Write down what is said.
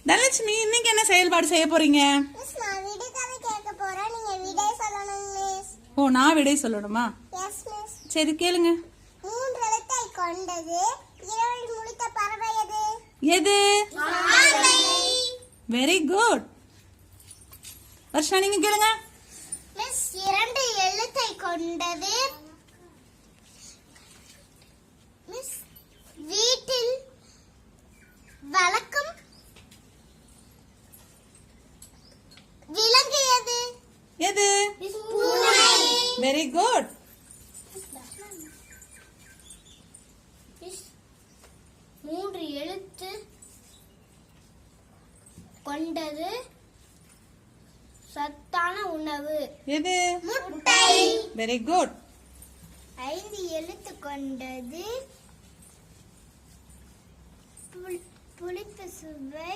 தனலட்சுமி, இன்னைக்கு என்ன செயல்பாடு செய்ய போறீங்க? ஓ, நான் விடை சொல்லணுமா? சரி, கேளுங்க. 3 எழுத்தை கொண்டது இரவில் முழித்த பறவை எது? Very good. வர்ஷா, நீங்க கேளுங்க. மிஸ் 2 எழுத்தை கொண்டது மிஸ் வீட்டில் வழக்கம் விலங்கு எது? Very good. மிஸ் 3 எழுத்து கொண்டது சத்தான உணவு எது? முட்டை. Very good. 5 எழுத்து கொண்டது புளிப்பு சுவை